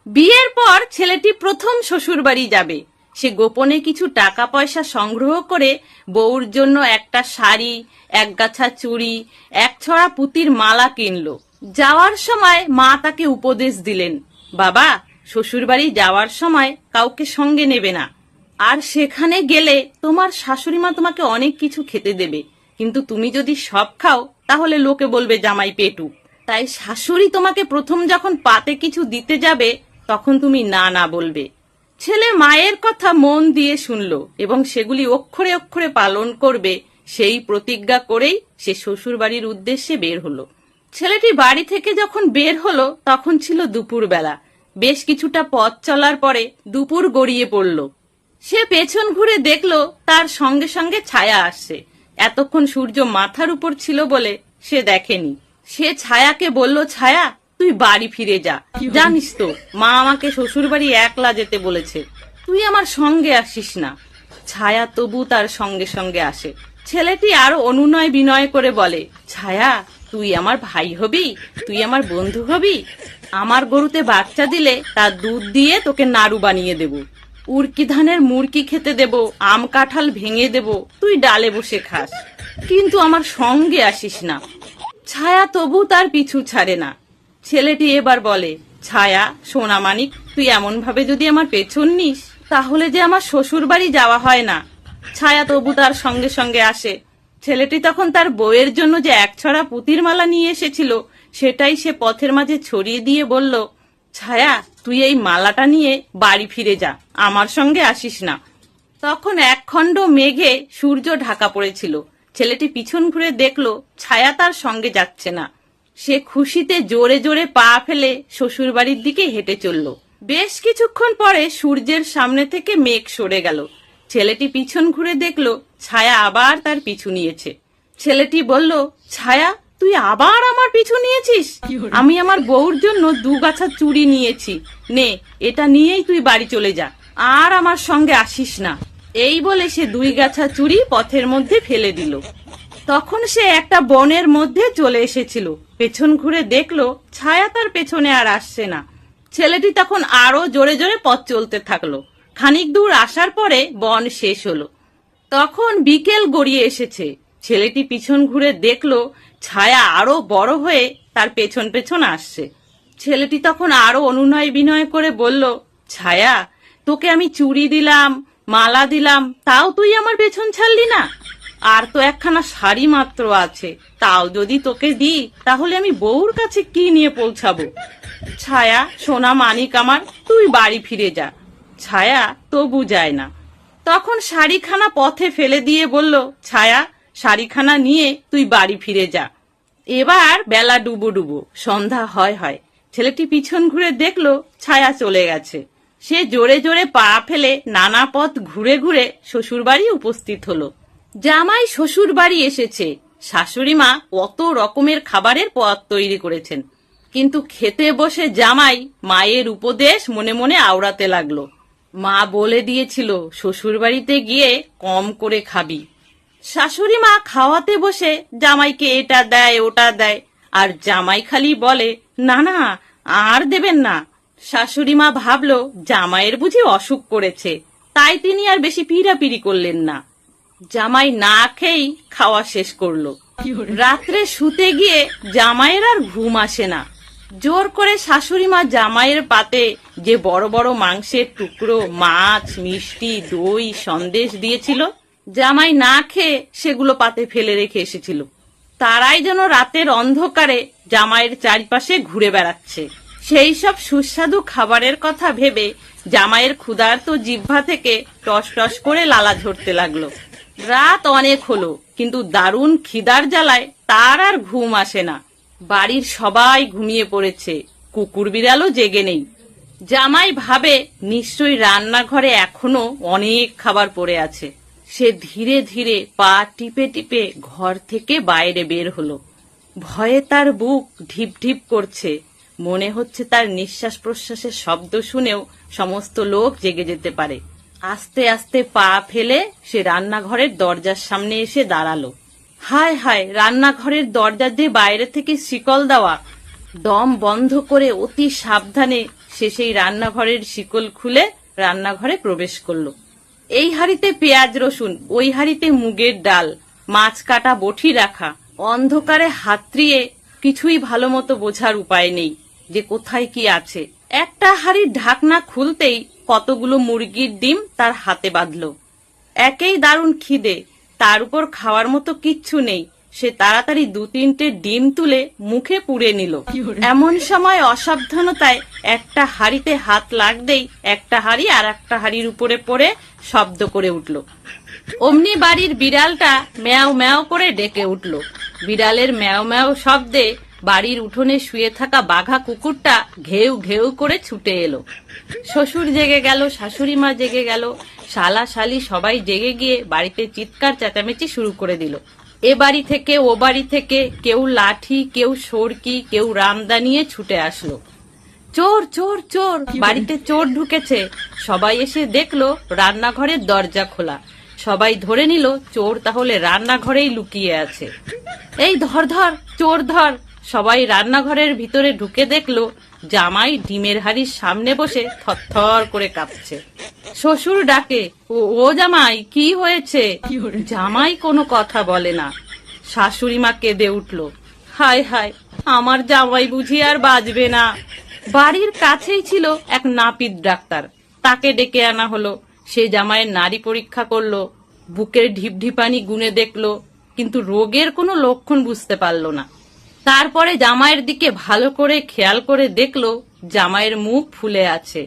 বিয়ের পর ছেলেটি প্রথম শ্বশুর বাড়ি যাবে। সে গোপনে কিছু টাকা পয়সা সংগ্রহ করে বউর জন্য একটা শাড়ি, এক গাছা চুড়ি, এক ছড়া পুঁতির মালা কিনলো। যাওয়ার সময় মা তাকে উপদেশ দিলেন, বাবা, শ্বশুর বাড়ি যাওয়ার সময় কাউকে সঙ্গে নেবে না। আর সেখানে গেলে তোমার শাশুড়ি মা তোমাকে অনেক কিছু খেতে দেবে, কিন্তু তুমি যদি সব খাও তাহলে লোকে বলবে জামাই পেটু। তাই শাশুড়ি তোমাকে প্রথম যখন পাতে কিছু দিতে যাবে তখন তুমি না না বলবে। ছেলে মায়ের কথা মন দিয়ে শুনলো এবং সেগুলি অক্ষরে অক্ষরে পালন করবে, সেই প্রতিজ্ঞা করেই সে শ্বশুর বাড়ির উদ্দেশ্যে বের হলো। ছেলেটি বাড়ি থেকে যখন বের হলো তখন ছিল দুপুরবেলা। বেশ কিছুটা পথ চলার পরে দুপুর গড়িয়ে পড়ল। সে পেছন ঘুরে দেখলো তার সঙ্গে সঙ্গে ছায়া আসছে। এতক্ষণ সূর্য মাথার উপর ছিল বলে সে দেখেনি। সে ছায়াকে বলল, ছায়া, তুই বাড়ি ফিরে যা। জানিস তো মা আমাকে শ্বশুর বাড়ি একলা যেতে বলেছে, তুই আমার সঙ্গে আসিস না। ছায়া তবু তার সঙ্গে সঙ্গে আসে। ছেলেটি আরো অনুনয় বিনয় করে বলে, ছায়া, তুই আমার ভাই হবি, তুই আমার বন্ধু হবি। আমার গরুতে বাচ্চা দিলে তার দুধ দিয়ে তোকে নাড়ু বানিয়ে দেব, উড়কি ধানের মুড়কি খেতে দেব, আম কাঁঠাল ভেঙে দেব, তুই ডালে বসে খাস, কিন্তু আমার সঙ্গে আসিস না। ছায়া তবু তার পিছু ছাড়ে না। ছেলেটি এবার বলে, ছায়া, সোনা মানিক, তুই এমন ভাবে যদি আমার পেছন নিস তাহলে যে আমার শ্বশুর বাড়ি যাওয়া হয় না। ছায়া তবু তার সঙ্গে সঙ্গে আসে। ছেলেটি তখন তার বউয়ের জন্য যে এক ছড়া পুঁতির মালা নিয়ে এসেছিল সেটাই সে পথের মাঝে ছড়িয়ে দিয়ে বলল, ছায়া, তুই এই মালাটা নিয়ে বাড়ি ফিরে যা, আমার সঙ্গে আসিস না। তখন একখণ্ড মেঘে সূর্য ঢাকা পড়েছিল। ছেলেটি পিছন ঘুরে দেখলো ছায়া তার সঙ্গে যাচ্ছে না। সে খুশিতে জোরে জোরে পা ফেলে শ্বশুর বাড়ির দিকে হেঁটে চলল। বেশ কিছুক্ষণ পরে সূর্যের সামনে থেকে মেঘ সরে গেল। ছেলেটি পিছন ঘুরে দেখলো ছায়া আবার তার পিছু নিয়েছে। ছেলেটি বলল, ছায়া, তুই আবার আমার পিছু নিয়েছিস? আমি আমার বউর জন্য 2 গাছা চুড়ি নিয়েছি, নে, এটা নিয়েই তুই বাড়ি চলে যা, আর আমার সঙ্গে আসিস না। এই বলে সে 2 গাছা চুড়ি পথের মধ্যে ফেলে দিল। তখন সে একটা বনের মধ্যে চলে এসেছিল। পেছন ঘুরে দেখলো ছায়া তার পেছনে আর আসছে না। ছেলেটি তখন আরো জোরে জোরে পথ চলতে থাকলো। খানিক দূর আসার পরে বন শেষ হলো। তখন বিকেল গড়িয়ে এসেছে। ছেলেটি পিছন ঘুরে দেখলো ছায়া আরো বড় হয়ে তার পেছন পেছন আসছে। ছেলেটি তখন আরো অনুনয় বিনয় করে বলল, ছায়া, তোকে আমি চুড়ি দিলাম, মালা দিলাম, তাও তুই আমার পেছন ছাড়লি না। আর তো একখানা শাড়ি মাত্র আছে, তাও যদি তোকে দিই তাহলে আমি বউর কাছে কি নিয়ে পৌঁছাবো? ছায়া, সোনা মানিক আমার, তুই বাড়ি ফিরে যা। ছায়া তবু যায় না। তখন শাড়িখানা পথে ফেলে দিয়ে বলল, ছায়া, শাড়িখানা নিয়ে তুই বাড়ি ফিরে যা। এবার বেলা ডুবো ডুবো, সন্ধ্যা হয় হয়। ছেলেটি পিছন ঘুরে দেখলো ছায়া চলে গেছে। সে জোরে জোরে পা ফেলে নানা পথ ঘুরে ঘুরে শ্বশুর বাড়ি উপস্থিত হলো। জামাই শ্বশুর বাড়ি এসেছে। শাশুড়ি মা কত রকমের খাবারের পদ তৈরি করেছেন, কিন্তু খেতে বসে জামাই মায়ের উপদেশ মনে মনে আওড়াতে লাগলো। মা বলে দিয়েছিল শ্বশুর বাড়িতে গিয়ে কম করে খাবি। শাশুড়ি মা খাওয়াতে বসে জামাইকে এটা দেয় ওটা দেয়, আর জামাই খালি বলে, না না, আর দেবেন না। শাশুড়ি মা ভাবলো জামাইয়ের বুঝি অসুখ করেছে, তাই তিনি আর বেশি পিড়াপিড়ি করলেন না। জামাই না খেয়েই খাওয়া শেষ করলো। রাত্রে শুতে গিয়ে জামাইয়ের আর ঘুম আসে না। জোর করে শাশুড়ি মা জামাইয়ের পাতে যে বড় বড় মাংসের টুকরো, মাছ, মিষ্টি, দই, সন্দেশ দিয়েছিল, জামাই না খেয়ে সেগুলো পাতে ফেলে রেখে এসেছিল। তারাই যেন রাতের অন্ধকারে জামাইয়ের চারিপাশে ঘুরে বেড়াচ্ছে। সেই সব সুস্বাদু খাবারের কথা ভেবে জামাইয়ের ক্ষুধার্ত জিহ্বা থেকে টস টস করে লালা ঝরতে লাগলো। রাত অনেক হলো, কিন্তু দারুণ খিদার জ্বালায় তার আর ঘুম আসে না। বাড়ির সবাই ঘুমিয়ে পড়েছে, কুকুর বিড়ালও জেগে নেই। জামাই ভাবে নিশ্চয়ই রান্নাঘরে এখনো অনেক খাবার পড়ে আছে। সে ধীরে ধীরে পা টিপে টিপে ঘর থেকে বাইরে বের হলো। ভয়ে তার বুক ঢিপ ঢিপ করছে। মনে হচ্ছে তার নিঃশ্বাস প্রশ্বাসের শব্দ শুনেও সমস্ত লোক জেগে যেতে পারে। আস্তে আস্তে পা ফেলে সে রান্নাঘরের দরজার সামনে এসে দাঁড়ালো। হায় হায়, রান্নাঘরের দরজা দিয়ে বাইরে থেকে শিকল দেওয়া। দম বন্ধ করে অতি সাবধানে সে সেই রান্নাঘরের শিকল খুলে রান্নাঘরে প্রবেশ করলো। এই হাঁড়িতে পেঁয়াজ রসুন, ওই হাঁড়িতে মুগের ডাল, মাছ কাটা বটি রাখা। অন্ধকারে হাতড়িয়ে কিছুই ভালো মতো বোঝার উপায় নেই যে কোথায় কি আছে। একটা হাঁড়ির ঢাকনা খুলতেই কতগুলো মুরগির ডিম তার হাতে বাঁধলো। একেই দারুণ খিদে, তার উপর খাওয়ার মতো কিচ্ছু নেই। সে তাড়াতাড়ি 2-3টে ডিম তুলে মুখে পুরে নিল। এমন সময় অসাবধানতায় একটা হাঁড়িতে হাত লাগতেই একটা হাঁড়ি আর একটা হাঁড়ির উপরে পড়ে শব্দ করে উঠল। অমনি বাড়ির বিড়ালটা ম্যাও ম্যাও করে ডেকে উঠল। বিড়ালের ম্যাও ম্যাও শব্দে বাড়ির উঠোনে শুয়ে থাকা বাঘা কুকুরটা ঘেউ ঘেউ করে ছুটে এলো। শ্বশুর জেগে গেল, শাশুড়ি মা জেগে গেল, শালা শালি সবাই জেগে গিয়ে বাড়িতে চিৎকার চেঁচামেচি শুরু করে দিল। এ বাড়ি থেকে ও বাড়ি থেকে কেউ লাঠি, কেউ সরকি, কেউ রামদা নিয়ে ছুটে আসলো। চোর চোর চোর, বাড়িতে চোর ঢুকেছে। সবাই এসে দেখলো রান্নাঘরের দরজা খোলা। সবাই ধরে নিল চোর তাহলে রান্নাঘরেই লুকিয়ে আছে। এই ধর ধর, চোর ধর। সবাই রান্নাঘরের ভিতরে ঢুকে দেখলো জামাই ডিমের হাঁড়ির সামনে বসে থরথর করে কাঁপছে। শ্বশুর ডাকে, ও জামাই, কি হয়েছে? জামাই কোনো কথা বলে না। শাশুড়ি মা কেঁদে উঠল, হায় হায়, আমার জামাই বুঝি আর বাঁচবে না। বাড়ির কাছেই ছিল এক নাপিত ডাক্তার, তাকে ডেকে আনা হলো। সে জামাইয়ের নাড়ি পরীক্ষা করলো, বুকের ঢিপঢিপানি গুনে দেখলো, কিন্তু রোগের কোনো লক্ষণ বুঝতে পারলো না। তারপরে জামাইয়ের দিকে ভালো করে খেয়াল করে দেখলো জামাইয়ের মুখ ফুলে আছে।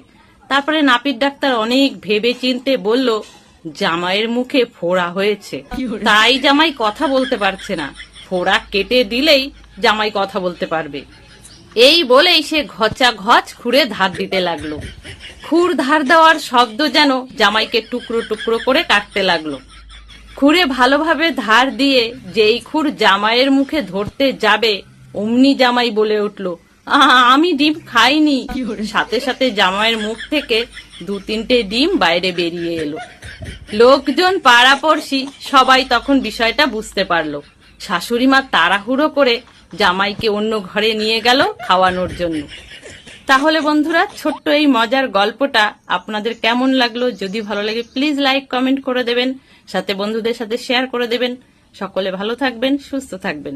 তারপরে নাপিত ডাক্তার অনেক ভেবে চিনতে বলল, জামাইয়ের মুখে ফোড়া হয়েছে, তাই জামাই কথা বলতে পারছে না। ফোড়া কেটে দিলেই জামাই কথা বলতে পারবে। এই বলেই সে ঘচা ঘচ খুঁড়ে ধার দিতে লাগলো। খুর ধার দেওয়ার শব্দ যেন জামাইকে টুকরো টুকরো করে কাটতে লাগলো। খুঁড়ে ভালোভাবে ধার দিয়ে যেই খুর জামাইয়ের মুখে ধরতে যাবে অমনি জামাই বলে উঠল, আমি ডিম খাইনি। সাথে সাথে জামাইয়ের মুখ থেকে 2-3টে ডিম বাইরে বেরিয়ে এলো। লোকজন, পাড়াপড়শি সবাই তখন বিষয়টা বুঝতে পারলো। শাশুড়ি মা তাড়াহুড়ো করে জামাইকে অন্য ঘরে নিয়ে গেল খাওয়ানোর জন্য। তাহলে বন্ধুরা, ছোট্ট এই মজার গল্পটা আপনাদের কেমন লাগলো? যদি ভালো লাগে প্লিজ লাইক কমেন্ট করে দেবেন, সাথে বন্ধুদের সাথে শেয়ার করে দেবেন। সকলে ভালো থাকবেন, সুস্থ থাকবেন।